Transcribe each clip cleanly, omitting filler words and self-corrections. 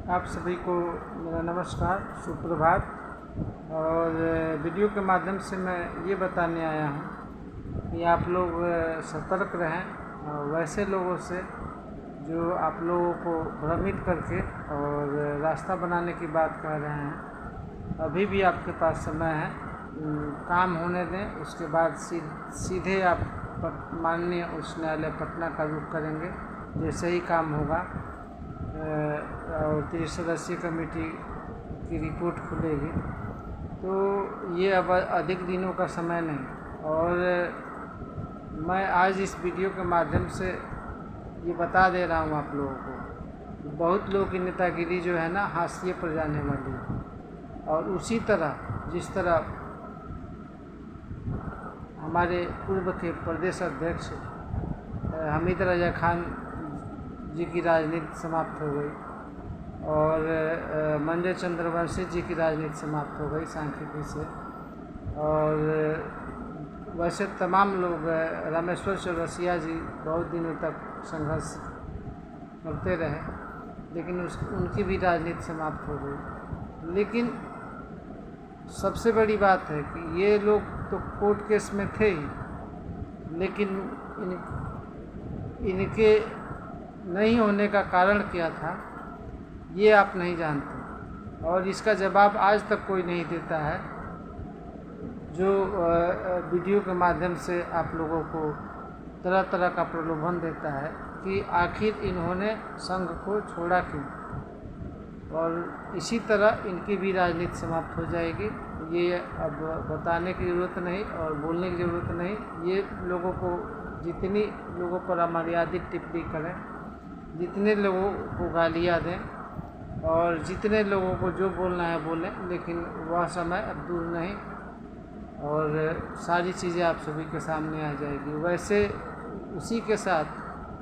आप सभी को मेरा नमस्कार, सुप्रभात। और वीडियो के माध्यम से मैं ये बताने आया हूँ कि आप लोग सतर्क रहें और वैसे लोगों से जो आप लोगों को भ्रमित करके और रास्ता बनाने की बात कह रहे हैं। अभी भी आपके पास समय है, काम होने दें, उसके बाद सीधे आप माननीय उच्च न्यायालय पटना का रुख करेंगे। जैसे ही काम होगा और 30 सदस्यीय कमेटी की रिपोर्ट खुलेगी, तो ये अब अधिक दिनों का समय नहीं। और मैं आज इस वीडियो के माध्यम से ये बता दे रहा हूँ आप लोगों को, बहुत लोगों की नेतागिरी जो है ना, हाशिए पर जाने वाली है। और उसी तरह जिस तरह हमारे पूर्व के प्रदेश अध्यक्ष हामिद रजा खान जी की राजनीति समाप्त हो गई और मंजर चंद्रवंशी जी की राजनीति समाप्त हो गई सांख्यिकी से। और वैसे तमाम लोग, रामेश्वर चौरसिया जी बहुत दिनों तक संघर्ष करते रहे, लेकिन उनकी भी राजनीति समाप्त हो गई। लेकिन सबसे बड़ी बात है कि ये लोग तो कोर्ट केस में थे ही, लेकिन इनके नहीं होने का कारण क्या था ये आप नहीं जानते, और इसका जवाब आज तक कोई नहीं देता है। जो वीडियो के माध्यम से आप लोगों को तरह तरह का प्रलोभन देता है कि आखिर इन्होंने संघ को छोड़ा क्यों, और इसी तरह इनकी भी राजनीति समाप्त हो जाएगी। ये अब बताने की ज़रूरत नहीं और बोलने की ज़रूरत नहीं। ये लोगों को, जितनी लोगों पर अमर्यादित टिप्पणी करें, जितने लोगों को गालियाँ दें और जितने लोगों को जो बोलना है बोलें, लेकिन वह समय अब दूर नहीं और सारी चीज़ें आप सभी के सामने आ जाएगी। वैसे उसी के साथ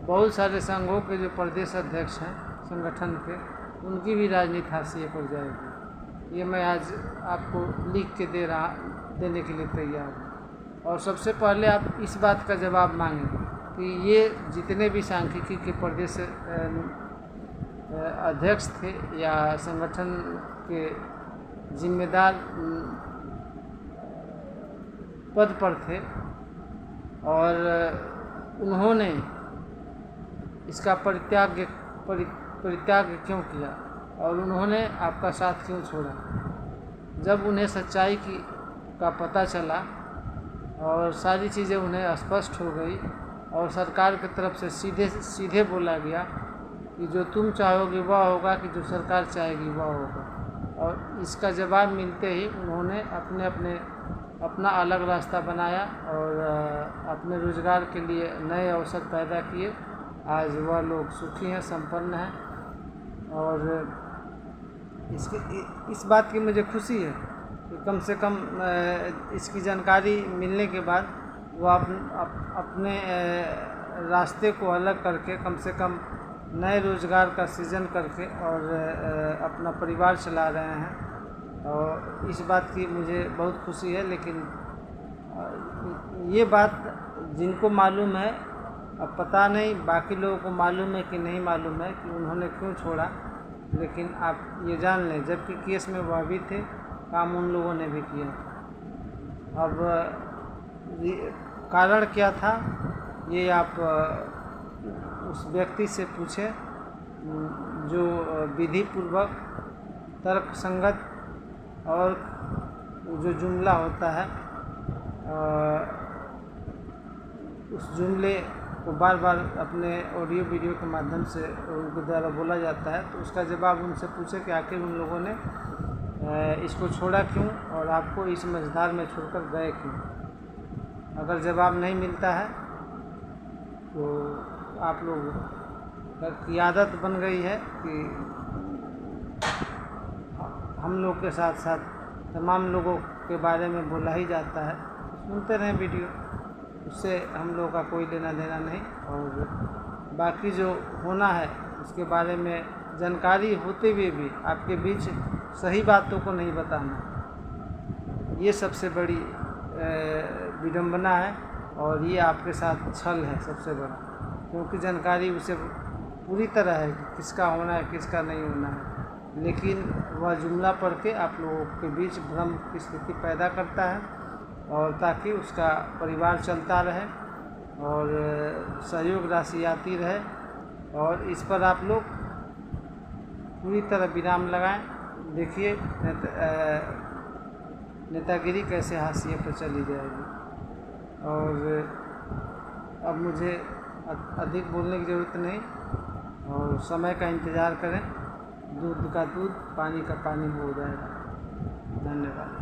बहुत सारे संघों के जो प्रदेश अध्यक्ष हैं संगठन के, उनकी भी राजनीति हाशिए पर जाएगी। ये मैं आज आपको लिख के देने के लिए तैयार हूँ। और सबसे पहले आप इस बात का जवाब मांगें कि ये जितने भी सांख्यिकी के प्रदेश अध्यक्ष थे या संगठन के जिम्मेदार पद पर थे और उन्होंने इसका परित्याग क्यों किया और उन्होंने आपका साथ क्यों छोड़ा। जब उन्हें सच्चाई का पता चला और सारी चीज़ें उन्हें स्पष्ट हो गई और सरकार की तरफ से सीधे बोला गया कि जो तुम चाहोगे वह होगा, कि जो सरकार चाहेगी वह होगा, और इसका जवाब मिलते ही उन्होंने अपना अलग रास्ता बनाया और अपने रोज़गार के लिए नए अवसर पैदा किए। आज वह लोग सुखी हैं, संपन्न हैं। और इस बात की मुझे खुशी है कि कम से कम इसकी जानकारी मिलने के बाद वह अपने रास्ते को अलग करके कम से कम नए रोज़गार का सृजन करके और अपना परिवार चला रहे हैं, और इस बात की मुझे बहुत खुशी है। लेकिन ये बात जिनको मालूम है, अब पता नहीं बाकी लोगों को मालूम है कि नहीं मालूम है कि उन्होंने क्यों छोड़ा, लेकिन आप ये जान लें जबकि केस में वह भी थे, काम उन लोगों ने भी किया। अब कारण क्या था ये आप उस व्यक्ति से पूछें जो विधि पूर्वक तर्क संगत और जो जुमला होता है उस जुमले को बार बार अपने ऑडियो वीडियो के माध्यम से उनके द्वारा बोला जाता है, तो उसका जवाब उनसे पूछे कि आखिर उन लोगों ने इसको छोड़ा क्यों और आपको इस मझधार में छोड़कर गए क्यों। अगर जवाब नहीं मिलता है तो आप लोग की आदत बन गई है कि हम लोग के साथ साथ तमाम लोगों के बारे में बोला ही जाता है, सुनते रहें वीडियो, उससे हम लोगों का कोई लेना देना नहीं। और बाकी जो होना है उसके बारे में जानकारी होते हुए भी आपके बीच सही बातों को नहीं बताना, ये सबसे बड़ी विडंबना है और ये आपके साथ छल है सबसे बड़ा, क्योंकि जानकारी उसे पूरी तरह है कि किसका होना है किसका नहीं होना है। लेकिन वह जुमला पढ़ के आप लोगों के बीच भ्रम की स्थिति पैदा करता है, और ताकि उसका परिवार चलता रहे और सहयोग राशि आती रहे। और इस पर आप लोग पूरी तरह विराम लगाएं। देखिए नेतागिरी कैसे हाशिए पर चली जाएगी। और अब मुझे अधिक बोलने की ज़रूरत नहीं, और समय का इंतज़ार करें। दूध का दूध, पानी का पानी हो जाएगा। धन्यवाद।